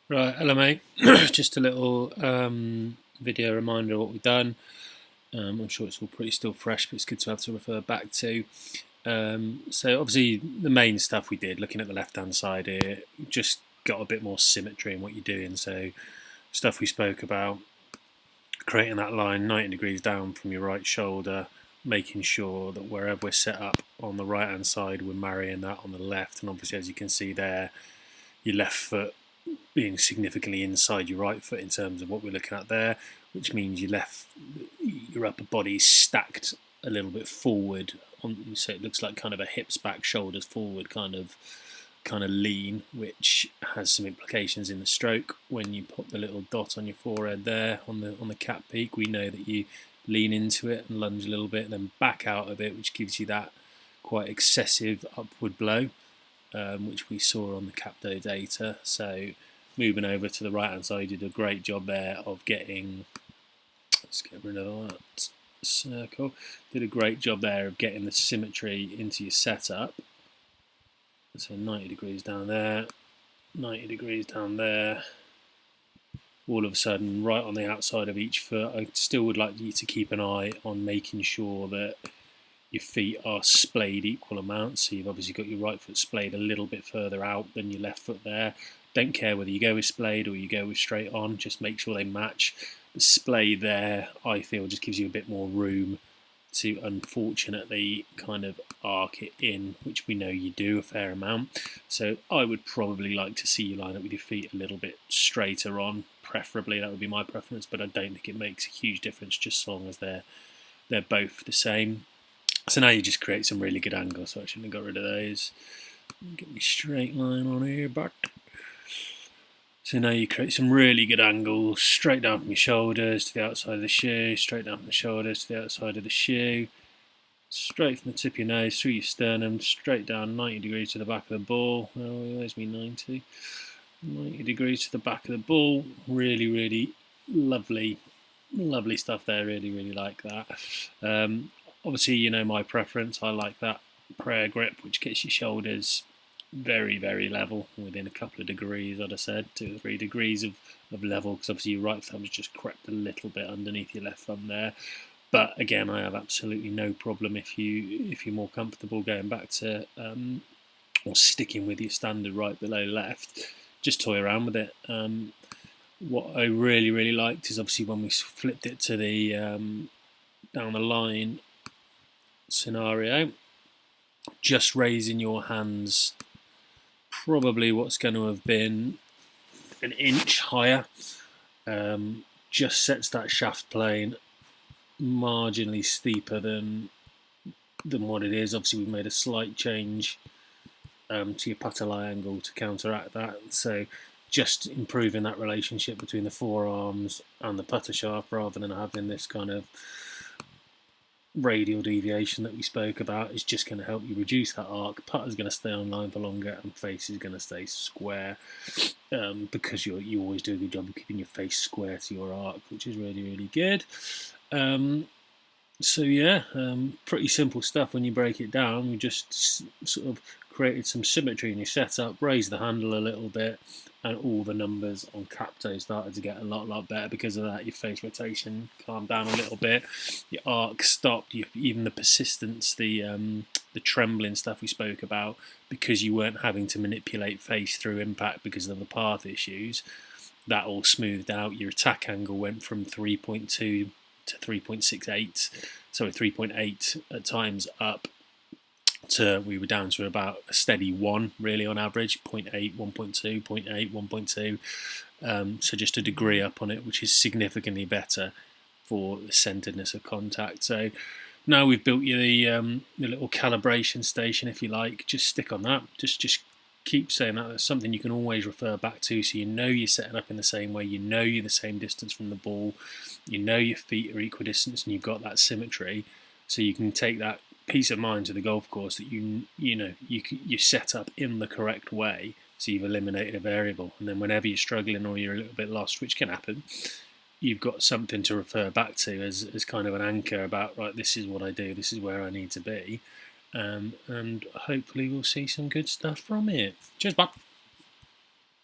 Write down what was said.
Right, hello mate. Just a little video reminder of what we've done. I'm sure it's all pretty still fresh, but it's good to have to refer back to. So obviously the main stuff we did, looking at the left-hand side here, just got a bit more symmetry in what you're doing. So stuff we spoke about, creating that line 90 degrees down from your right shoulder, making sure that wherever we're set up on the right-hand side, we're marrying that on the left. And obviously, as you can see there, your left foot being significantly inside your right foot in terms of what we're looking at there, which means your upper body is stacked a little bit forward, so it looks like kind of a hips back, shoulders forward kind of lean, which has some implications in the stroke. When you put the little dot on your forehead there on the cap peak, we know that you lean into it and lunge a little bit, and then back out of it, which gives you that quite excessive upward blow. Which we saw on the Capto data. So moving over to the right hand side, you did a great job there of getting, let's get rid of that circle, did a great job there of getting the symmetry into your setup. So 90 degrees down there, 90 degrees down there. All of a sudden, right on the outside of each foot, I still would like you to keep an eye on making sure that your feet are splayed equal amounts. So you've obviously got your right foot splayed a little bit further out than your left foot there. Don't care whether you go with splayed or you go with straight on, just make sure they match. The splay there, I feel, just gives you a bit more room to unfortunately kind of arc it in, which we know you do a fair amount. So I would probably like to see you line up with your feet a little bit straighter on, preferably. That would be my preference, but I don't think it makes a huge difference just as long as they're both the same. So now you just create some really good angles. So I shouldn't have got rid of those. Get me straight line on here, but so now you create some really good angles, straight down from your shoulders to the outside of the shoe, straight down from the shoulders to the outside of the shoe, straight from the tip of your nose through your sternum, straight down 90 degrees to the back of the ball. Oh, where's me 90? 90 degrees to the back of the ball. Really, really lovely stuff there. Really, really like that. Obviously, you know my preference. I like that prayer grip, which gets your shoulders very, very level, within a couple of degrees, I'd have said, 2 or 3 degrees of level, because obviously your right thumb's just crept a little bit underneath your left thumb there. But again, I have absolutely no problem if you're more comfortable going back to or sticking with your standard right below left. Just toy around with it. What I really, really liked is obviously when we flipped it to the down the line scenario, just raising your hands probably what's going to have been an inch higher, just sets that shaft plane marginally steeper than what it is. Obviously we've made a slight change to your patellai angle to counteract that, so just improving that relationship between the forearms and the putter shaft rather than having this kind of radial deviation that we spoke about is just going to help you reduce that arc. Putter's going to stay on line for longer and face is going to stay square, because you always do a good job of keeping your face square to your arc, which is really, really good. So yeah, pretty simple stuff when you break it down. We just sort of created some symmetry in your setup, raised the handle a little bit, and all the numbers on Capto started to get a lot better because of that. Your face rotation calmed down a little bit, your arc stopped, even the persistence, the trembling stuff we spoke about, because you weren't having to manipulate face through impact because of the path issues. That all smoothed out. Your attack angle went from 3.2 to 3.68, sorry, 3.8 at times up to, we were down to about a steady 1 really on average, 0.8, 1.2, 0.8, 1.2. So just a degree up on it, which is significantly better for the centeredness of contact. So now we've built you the little calibration station, if you like. Just stick on that. Just keep saying that. That's something you can always refer back to, so you know you're setting up in the same way, you know you're the same distance from the ball, you know your feet are equidistant, and you've got that symmetry, so you can take that peace of mind to the golf course that you set up in the correct way, so you've eliminated a variable, and then whenever you're struggling or you're a little bit lost, which can happen, you've got something to refer back to as kind of an anchor about, right, this is what I do, this is where I need to be. And hopefully we'll see some good stuff from it. Cheers, bye.